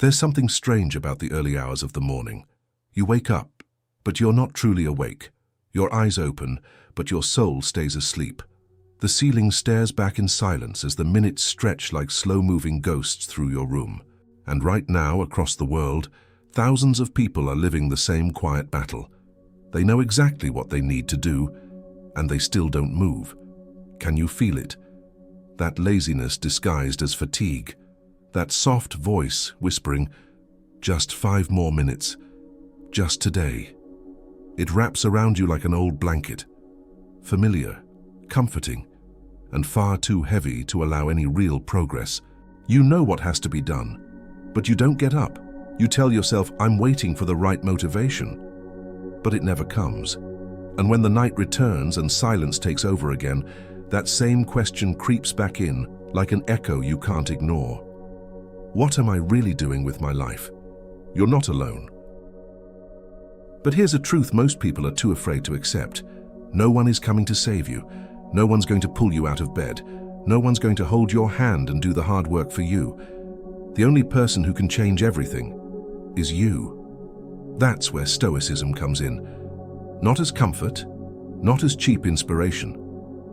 There's something strange about the early hours of the morning. You wake up, but you're not truly awake. Your eyes open, but your soul stays asleep. The ceiling stares back in silence as the minutes stretch like slow-moving ghosts through your room. And right now, across the world, thousands of people are living the same quiet battle. They know exactly what they need to do, and they still don't move. Can you feel it? That laziness disguised as fatigue. That soft voice whispering, "Just 5 more minutes. Just today." It wraps around you like an old blanket. Familiar, comforting, and far too heavy to allow any real progress. You know what has to be done, but you don't get up. You tell yourself, "I'm waiting for the right motivation." But it never comes. And when the night returns and silence takes over again, that same question creeps back in, like an echo you can't ignore. What am I really doing with my life? You're not alone. But here's a truth most people are too afraid to accept. No one is coming to save you. No one's going to pull you out of bed. No one's going to hold your hand and do the hard work for you. The only person who can change everything is you. That's where Stoicism comes in. Not as comfort, not as cheap inspiration,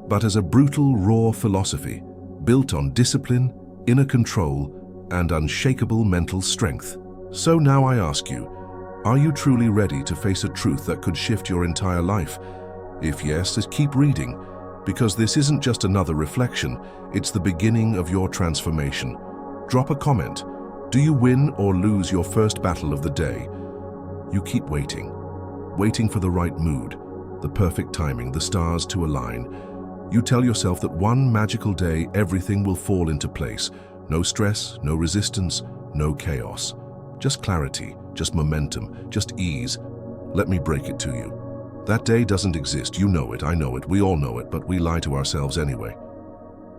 but as a brutal, raw philosophy built on discipline, inner control, and unshakable mental strength. So now I ask you, are you truly ready to face a truth that could shift your entire life? If yes, just keep reading, because this isn't just another reflection, it's the beginning of your transformation. Drop a comment. Do you win or lose your first battle of the day? You keep waiting for the right mood, the perfect timing, the stars to align. You tell yourself that one magical day everything will fall into place. No stress, no resistance, no chaos. Just clarity, just momentum, just ease. Let me break it to you. That day doesn't exist. You know it, I know it, we all know it, but we lie to ourselves anyway.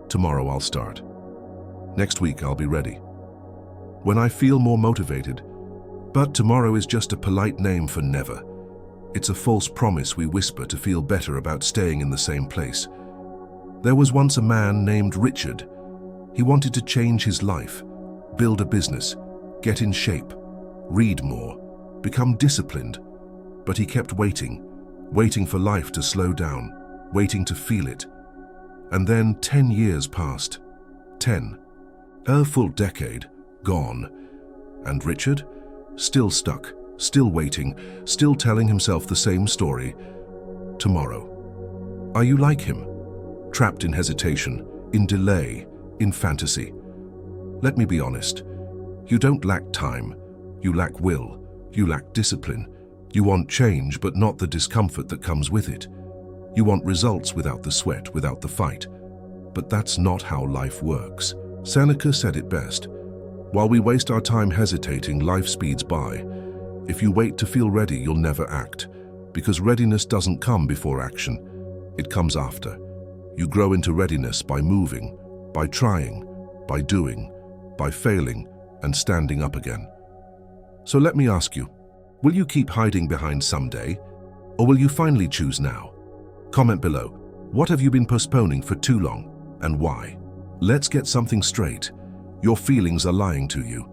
Tomorrow I'll start. Next week I'll be ready. When I feel more motivated. But tomorrow is just a polite name for never. It's a false promise we whisper to feel better about staying in the same place. There was once a man named Richard. He wanted to change his life, build a business, get in shape, read more, become disciplined. But he kept waiting for life to slow down, waiting to feel it. And then 10 years passed. 10. A full decade, gone. And Richard? Still stuck, still waiting, still telling himself the same story. Tomorrow. Are you like him? Trapped in hesitation, in delay, in fantasy? Let me be honest. You don't lack time. You lack will. You lack discipline. You want change, but not the discomfort that comes with it. You want results without the sweat, without the fight. But that's not how life works. Seneca said it best. While we waste our time hesitating, life speeds by. If you wait to feel ready, you'll never act. Because readiness doesn't come before action. It comes after. You grow into readiness by moving, by trying, by doing, by failing, and standing up again. So let me ask you, will you keep hiding behind someday, or will you finally choose now? Comment below. What have you been postponing for too long, and why? Let's get something straight. Your feelings are lying to you.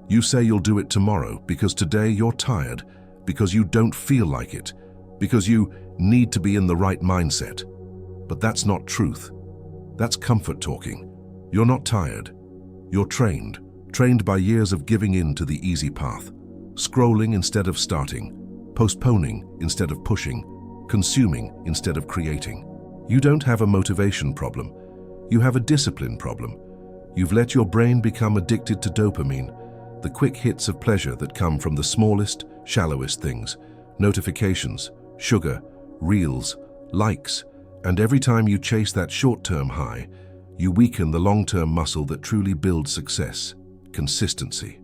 You say you'll do it tomorrow because today you're tired, because you don't feel like it, because you need to be in the right mindset. But that's not truth. That's comfort talking. You're not tired. You're trained by years of giving in to the easy path, scrolling instead of starting, postponing instead of pushing, consuming instead of creating. You don't have a motivation problem. You have a discipline problem. You've let your brain become addicted to dopamine, the quick hits of pleasure that come from the smallest, shallowest things, notifications, sugar, reels, likes, and every time you chase that short-term high, you weaken the long-term muscle that truly builds success, consistency.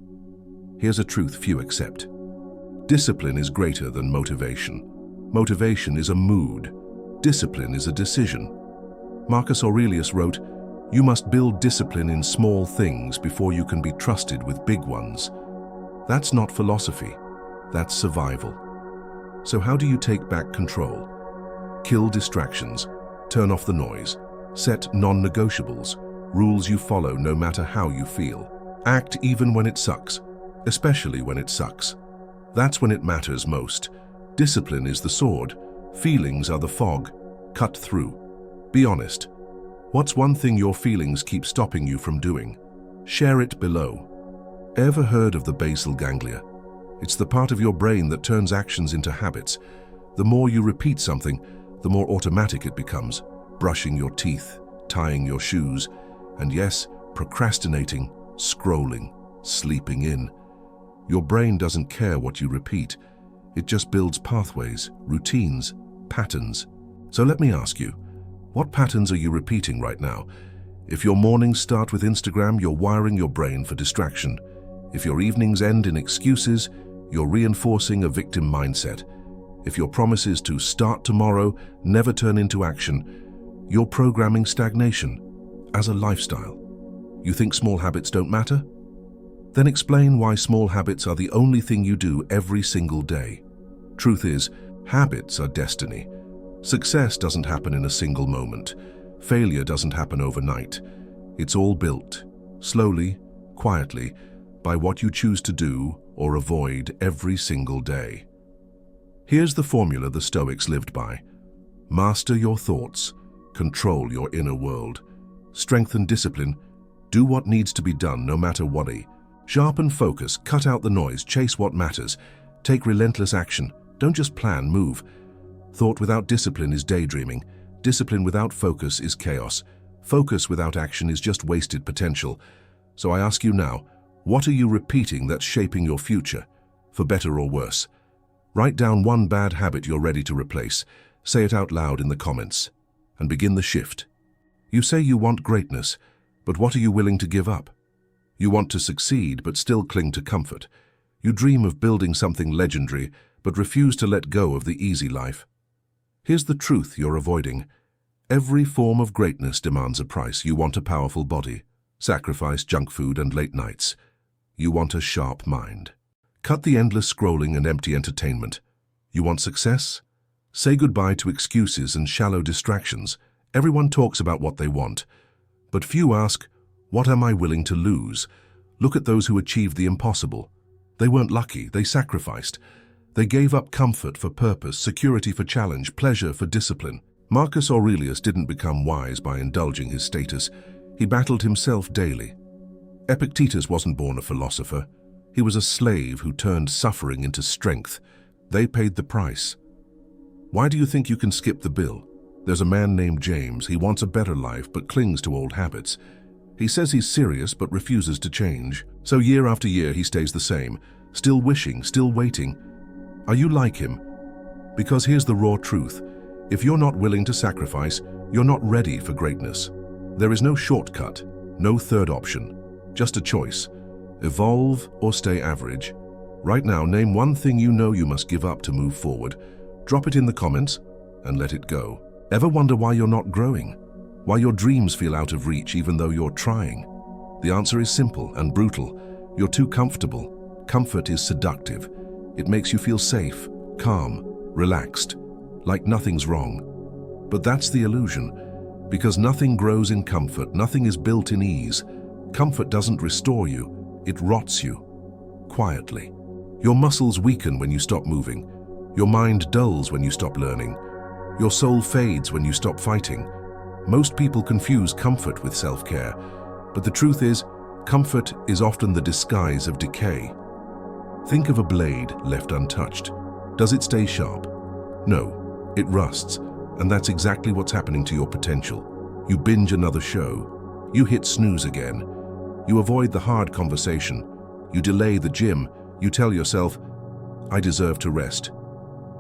Here's a truth few accept. Discipline is greater than motivation. Motivation is a mood. Discipline is a decision. Marcus Aurelius wrote, "You must build discipline in small things before you can be trusted with big ones." That's not philosophy. That's survival. So how do you take back control? Kill distractions. Turn off the noise. Set non-negotiables, rules you follow no matter how you feel. Act even when it sucks. especially when it sucks. That's when it matters most. Discipline is the sword. Feelings are the fog. Cut through. Be honest. What's one thing your feelings keep stopping you from doing? Share it below. Ever heard of the basal ganglia? It's the part of your brain that turns actions into habits. The more you repeat something, the more automatic it becomes. Brushing your teeth, tying your shoes, and yes, procrastinating, scrolling, sleeping in. Your brain doesn't care what you repeat. It just builds pathways, routines, patterns. So let me ask you, what patterns are you repeating right now? If your mornings start with Instagram, you're wiring your brain for distraction. If your evenings end in excuses, you're reinforcing a victim mindset. If your promises to start tomorrow never turn into action, you're programming stagnation as a lifestyle. You think small habits don't matter? Then explain why small habits are the only thing you do every single day. Truth is, habits are destiny. Success doesn't happen in a single moment. Failure doesn't happen overnight. It's all built, slowly, quietly, by what you choose to do or avoid every single day. Here's the formula the Stoics lived by. Master your thoughts, control your inner world, strengthen discipline, do what needs to be done no matter what. Sharpen focus, cut out the noise, chase what matters, take relentless action, don't just plan, move. Thought without discipline is daydreaming, discipline without focus is chaos, focus without action is just wasted potential. So I ask you now, what are you repeating that's shaping your future, for better or worse? Write down one bad habit you're ready to replace, say it out loud in the comments, and begin the shift. You say you want greatness, but what are you willing to give up? You want to succeed, but still cling to comfort. You dream of building something legendary, but refuse to let go of the easy life. Here's the truth you're avoiding. Every form of greatness demands a price. You want a powerful body, sacrifice junk food and late nights. You want a sharp mind. Cut the endless scrolling and empty entertainment. You want success? Say goodbye to excuses and shallow distractions. Everyone talks about what they want, but few ask, what am I willing to lose? Look at those who achieved the impossible. They weren't lucky, they sacrificed. They gave up comfort for purpose, security for challenge, pleasure for discipline. Marcus Aurelius didn't become wise by indulging his status. He battled himself daily. Epictetus wasn't born a philosopher. He was a slave who turned suffering into strength. They paid the price. Why do you think you can skip the bill? There's a man named James. He wants a better life but clings to old habits. He says he's serious but refuses to change. So year after year he stays the same, still wishing, still waiting. Are you like him? Because here's the raw truth. If you're not willing to sacrifice, you're not ready for greatness. There is no shortcut, no third option, just a choice. Evolve or stay average. Right now, name one thing you know you must give up to move forward. Drop it in the comments and let it go. Ever wonder why you're not growing? Why your dreams feel out of reach even though you're trying? The answer is simple and brutal. You're too comfortable. Comfort is seductive. It makes you feel safe, calm, relaxed, like nothing's wrong. But that's the illusion, because nothing grows in comfort, nothing is built in ease. Comfort doesn't restore you, it rots you, quietly. Your muscles weaken when you stop moving. Your mind dulls when you stop learning. Your soul fades when you stop fighting. Most people confuse comfort with self-care, but the truth is, comfort is often the disguise of decay. Think of a blade left untouched. Does it stay sharp? No, it rusts, and that's exactly what's happening to your potential. You binge another show. You hit snooze again. You avoid the hard conversation. You delay the gym. You tell yourself, I deserve to rest.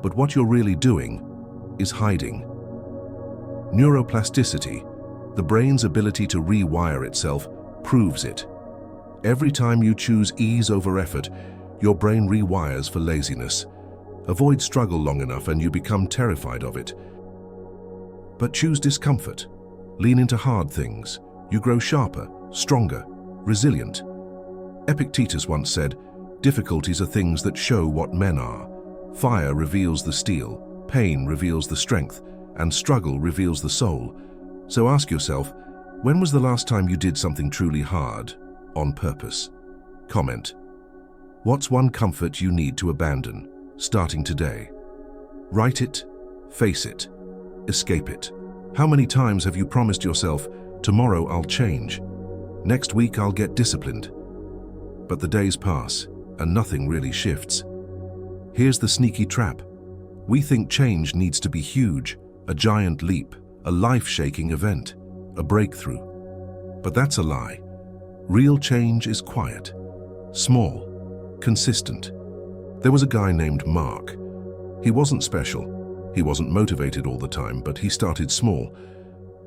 But what you're really doing is hiding. Neuroplasticity, the brain's ability to rewire itself, proves it. Every time you choose ease over effort, your brain rewires for laziness. Avoid struggle long enough and you become terrified of it. But choose discomfort. Lean into hard things. You grow sharper, stronger, resilient. Epictetus once said, difficulties are things that show what men are. Fire reveals the steel, pain reveals the strength, and struggle reveals the soul. So ask yourself, when was the last time you did something truly hard, on purpose? Comment. What's one comfort you need to abandon, starting today? Write it, face it, escape it. How many times have you promised yourself, tomorrow I'll change, next week I'll get disciplined? But the days pass, and nothing really shifts. Here's the sneaky trap. We think change needs to be huge, a giant leap, a life-shaking event, a breakthrough. But that's a lie. Real change is quiet, small, consistent. There was a guy named Mark. He wasn't special. He wasn't motivated all the time, but he started small.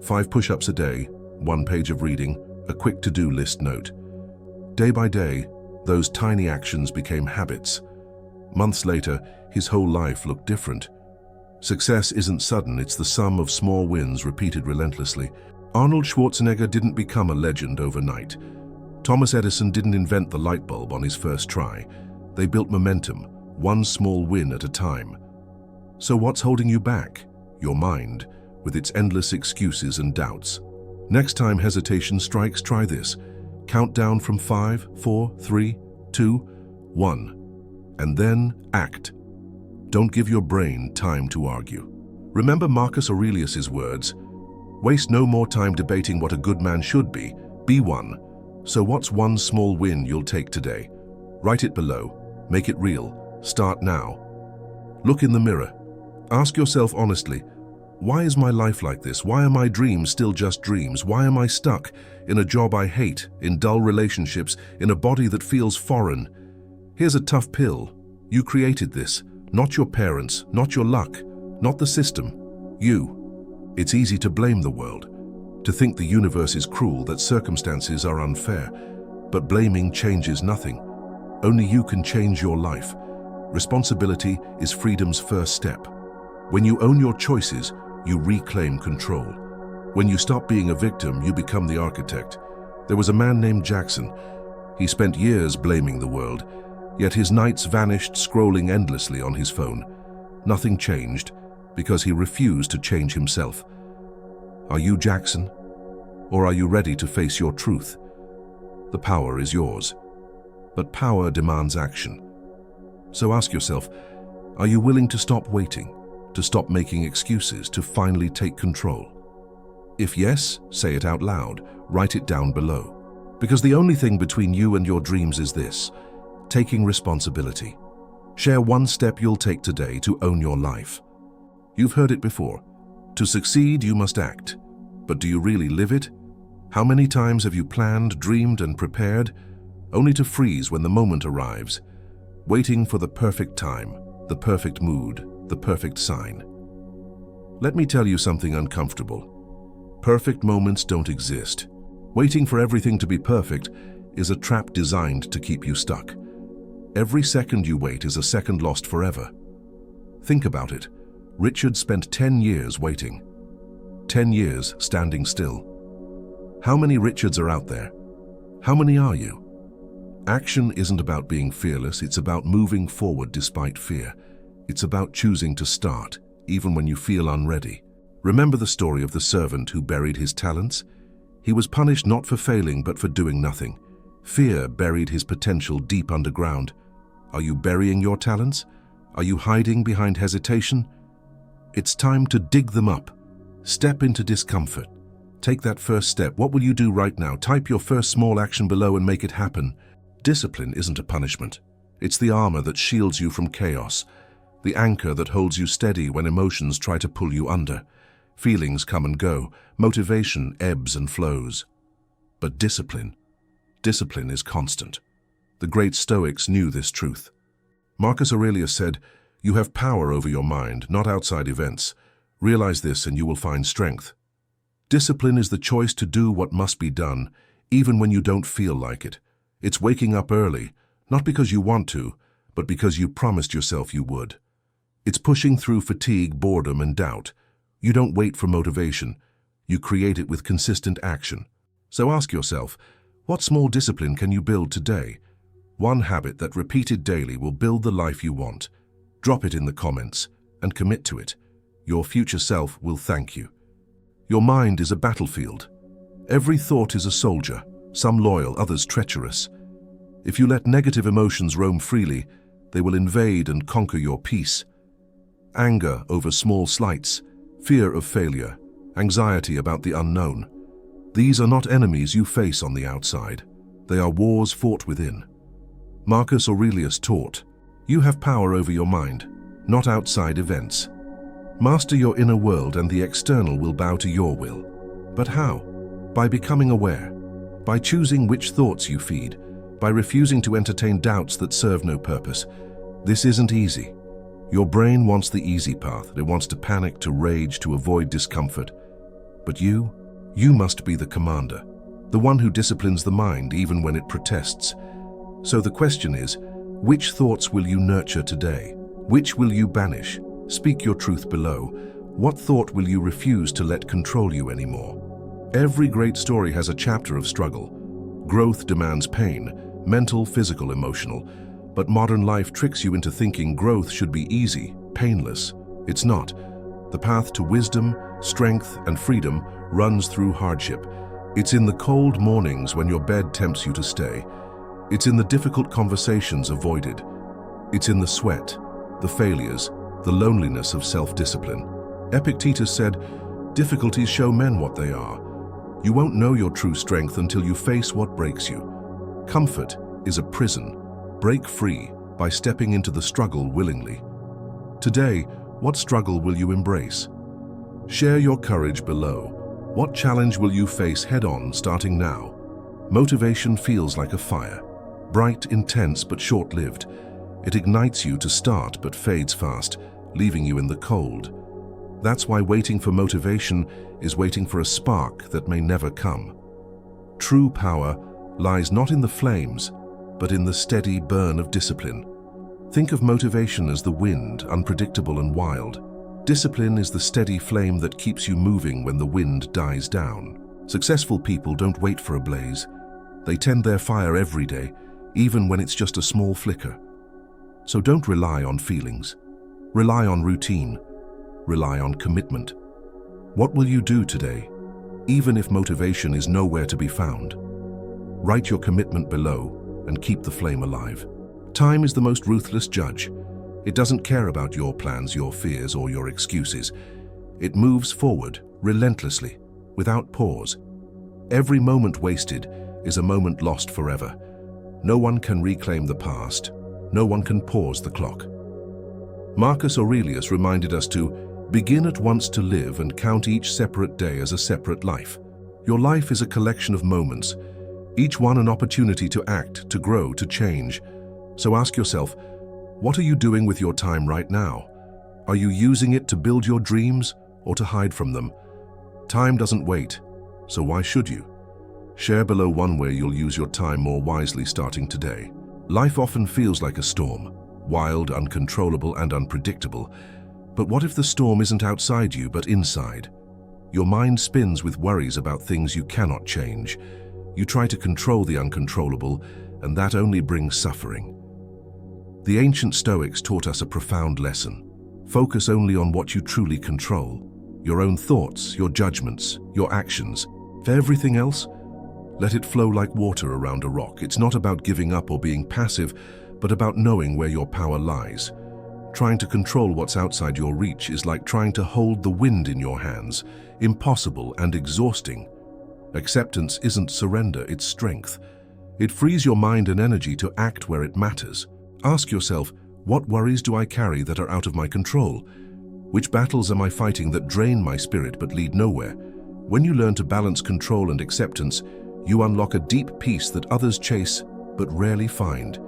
5 push-ups a day, 1 page of reading, a quick to-do list note. Day by day, those tiny actions became habits. Months later, his whole life looked different. Success isn't sudden, it's the sum of small wins repeated relentlessly. Arnold Schwarzenegger didn't become a legend overnight. Thomas Edison didn't invent the light bulb on his first try. They built momentum, one small win at a time. So what's holding you back? Your mind, with its endless excuses and doubts. Next time hesitation strikes, try this. Count down from 5, 4, 3, 2, 1. And then act. Don't give your brain time to argue. Remember Marcus Aurelius's words, "Waste no more time debating what a good man should be one." So what's one small win you'll take today? Write it below. Make it real. Start now. Look in the mirror. Ask yourself honestly, why is my life like this? Why are my dreams still just dreams? Why am I stuck in a job I hate, in dull relationships, in a body that feels foreign? Here's a tough pill. You created this. Not your parents, not your luck, not the system. You. It's easy to blame the world, to think the universe is cruel, that circumstances are unfair. But blaming changes nothing. Only you can change your life. Responsibility is freedom's first step. When you own your choices, you reclaim control. When you stop being a victim, you become the architect. There was a man named Jackson. He spent years blaming the world, yet his nights vanished scrolling endlessly on his phone. Nothing changed because he refused to change himself. Are you Jackson? Or are you ready to face your truth? The power is yours, but power demands action. So ask yourself, are you willing to stop waiting, to stop making excuses, to finally take control? If yes, say it out loud, write it down below. Because the only thing between you and your dreams is this: taking responsibility. Share one step you'll take today to own your life. You've heard it before. To succeed, you must act. But do you really live it? How many times have you planned, dreamed, and prepared, only to freeze when the moment arrives, waiting for the perfect time, the perfect mood, the perfect sign? Let me tell you something uncomfortable. Perfect moments don't exist. Waiting for everything to be perfect is a trap designed to keep you stuck. Every second you wait is a second lost forever. Think about it. Richard spent 10 years waiting. 10 years standing still. How many Richards are out there? How many are you? Action isn't about being fearless, it's about moving forward despite fear. It's about choosing to start, even when you feel unready. Remember the story of the servant who buried his talents? He was punished not for failing, but for doing nothing. Fear buried his potential deep underground. Are you burying your talents? Are you hiding behind hesitation? It's time to dig them up. Step into discomfort. Take that first step. What will you do right now? Type your first small action below and make it happen. Discipline isn't a punishment. It's the armor that shields you from chaos, the anchor that holds you steady when emotions try to pull you under. Feelings come and go. Motivation ebbs and flows. But discipline is constant. The great Stoics knew this truth. Marcus Aurelius said, "You have power over your mind, not outside events. Realize this and you will find strength." Discipline is the choice to do what must be done, even when you don't feel like it. It's waking up early, not because you want to, but because you promised yourself you would. It's pushing through fatigue, boredom, and doubt. You don't wait for motivation. You create it with consistent action. So ask yourself, what small discipline can you build today? One habit that repeated daily will build the life you want. Drop it in the comments and commit to it. Your future self will thank you. Your mind is a battlefield. Every thought is a soldier, some loyal, others treacherous. If you let negative emotions roam freely, they will invade and conquer your peace. Anger over small slights, fear of failure, anxiety about the unknown. These are not enemies you face on the outside. They are wars fought within. Marcus Aurelius taught, "You have power over your mind, not outside events. Master your inner world and the external will bow to your will." But how? By becoming aware, by choosing which thoughts you feed, by refusing to entertain doubts that serve no purpose. This isn't easy. Your brain wants the easy path. It wants to panic, to rage, to avoid discomfort. But you must be the commander, the one who disciplines the mind even when it protests. So the question is, which thoughts will you nurture today? Which will you banish? Speak your truth below. What thought will you refuse to let control you anymore? Every great story has a chapter of struggle. Growth demands pain, mental, physical, emotional. But modern life tricks you into thinking growth should be easy, painless. It's not. The path to wisdom, strength, and freedom runs through hardship. It's in the cold mornings when your bed tempts you to stay. It's in the difficult conversations avoided. It's in the sweat, the failures, the loneliness of self-discipline. Epictetus said, "Difficulties show men what they are." You won't know your true strength until you face what breaks you. Comfort is a prison. Break free by stepping into the struggle willingly. Today, what struggle will you embrace? Share your courage below. What challenge will you face head-on starting now? Motivation feels like a fire. Bright, intense, but short-lived. It ignites you to start but fades fast, leaving you in the cold. That's why waiting for motivation is waiting for a spark that may never come. True power lies not in the flames, but in the steady burn of discipline. Think of motivation as the wind, unpredictable and wild. Discipline is the steady flame that keeps you moving when the wind dies down. Successful people don't wait for a blaze. They tend their fire every day, even when it's just a small flicker. So don't rely on feelings. Rely on routine. Rely on commitment. What will you do today, even if motivation is nowhere to be found? Write your commitment below and keep the flame alive. Time is the most ruthless judge. It doesn't care about your plans, your fears, or your excuses. It moves forward, relentlessly, without pause. Every moment wasted is a moment lost forever. No one can reclaim the past. No one can pause the clock. Marcus Aurelius reminded us to begin at once to live and count each separate day as a separate life. Your life is a collection of moments, each one an opportunity to act, to grow, to change. So ask yourself, what are you doing with your time right now? Are you using it to build your dreams or to hide from them? Time doesn't wait, so why should you? Share below one way you'll use your time more wisely starting today. Life often feels like a storm, wild, uncontrollable, and unpredictable. But what if the storm isn't outside you, but inside? Your mind spins with worries about things you cannot change. You try to control the uncontrollable, and that only brings suffering. The ancient Stoics taught us a profound lesson. Focus only on what you truly control. Your own thoughts, your judgments, your actions. For everything else, let it flow like water around a rock. It's not about giving up or being passive, but about knowing where your power lies. Trying to control what's outside your reach is like trying to hold the wind in your hands, impossible and exhausting. Acceptance isn't surrender, it's strength. It frees your mind and energy to act where it matters. Ask yourself, what worries do I carry that are out of my control? Which battles am I fighting that drain my spirit but lead nowhere? When you learn to balance control and acceptance, you unlock a deep peace that others chase but rarely find.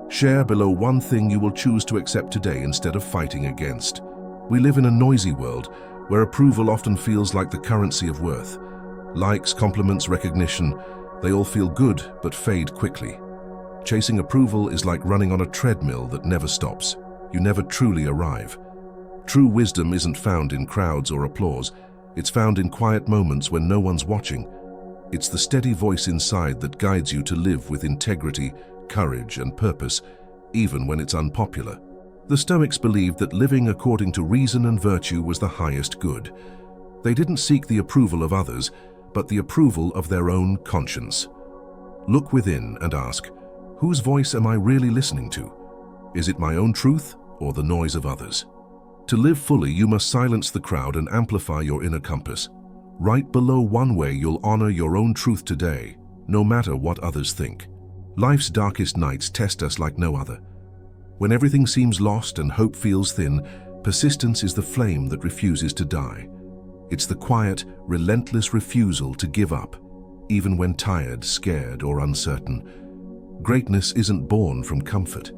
Share below one thing you will choose to accept today instead of fighting against. We live in a noisy world where approval often feels like the currency of worth. Likes, compliments, recognition, they all feel good but fade quickly. Chasing approval is like running on a treadmill that never stops. You never truly arrive. True wisdom isn't found in crowds or applause. It's found in quiet moments when no one's watching. It's the steady voice inside that guides you to live with integrity, courage, and purpose, even when it's unpopular. The Stoics believed that living according to reason and virtue was the highest good. They didn't seek the approval of others, but the approval of their own conscience. Look within and ask, Whose voice am I really listening to? Is it my own truth or the noise of others? To live fully, you must silence the crowd and amplify your inner compass. Right below one way you'll honor your own truth today, no matter what others think. Life's darkest nights test us like no other. When everything seems lost and hope feels thin, persistence is the flame that refuses to die. It's the quiet, relentless refusal to give up, even when tired, scared, or uncertain. Greatness isn't born from comfort.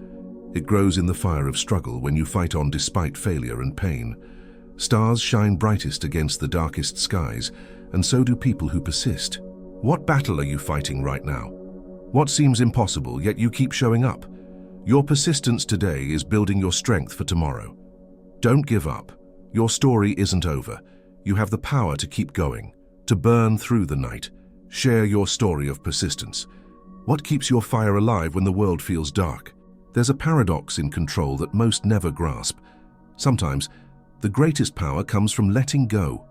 It grows in the fire of struggle when you fight on despite failure and pain. Stars shine brightest against the darkest skies, and so do people who persist. What battle are you fighting right now? What seems impossible, yet you keep showing up? Your persistence today is building your strength for tomorrow. Don't give up. Your story isn't over. You have the power to keep going, to burn through the night. Share your story of persistence. What keeps your fire alive when the world feels dark? There's a paradox in control that most never grasp. Sometimes, the greatest power comes from letting go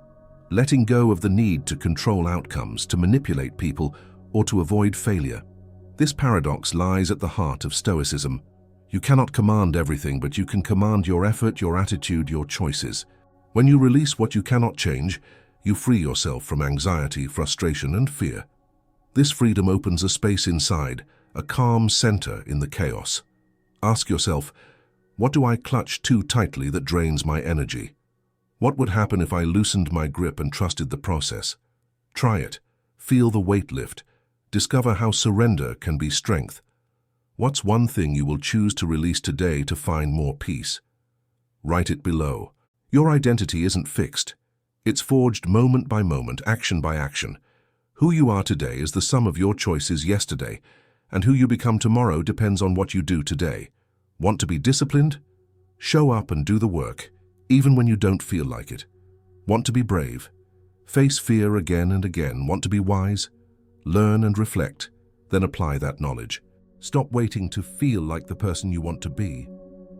of the need to control outcomes, to manipulate people, or to avoid failure. This paradox lies at the heart of Stoicism. You cannot command everything, but you can command your effort, your attitude, your choices. When you release what you cannot change, you free yourself from anxiety, frustration, and fear. This freedom opens a space inside, a calm center in the chaos. Ask yourself, what do I clutch too tightly that drains my energy? What would happen if I loosened my grip and trusted the process? Try it. Feel the weight lift. Discover how surrender can be strength. What's one thing you will choose to release today to find more peace? Write it below. Your identity isn't fixed. It's forged moment by moment, action by action. Who you are today is the sum of your choices yesterday, and who you become tomorrow depends on what you do today. Want to be disciplined? Show up and do the work, even when you don't feel like it. Want to be brave? Face fear again and again. Want to be wise? Learn and reflect, then apply that knowledge. Stop waiting to feel like the person you want to be.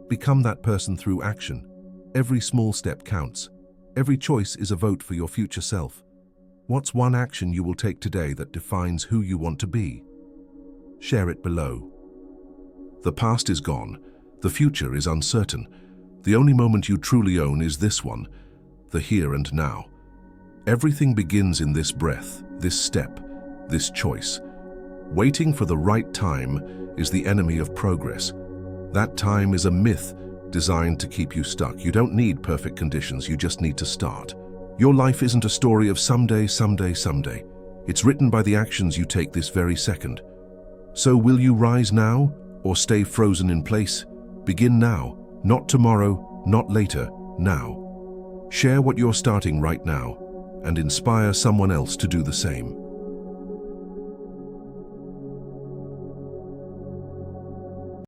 Become that person through action. Every small step counts. Every choice is a vote for your future self. What's one action you will take today that defines who you want to be? Share it below. The past is gone. The future is uncertain. The only moment you truly own is this one, the here and now. Everything begins in this breath, this step, this choice. Waiting for the right time is the enemy of progress. That time is a myth designed to keep you stuck. You don't need perfect conditions, you just need to start. Your life isn't a story of someday, someday, someday. It's written by the actions you take this very second. So will you rise now or stay frozen in place? Begin now, not tomorrow, not later, now. Share what you're starting right now and inspire someone else to do the same.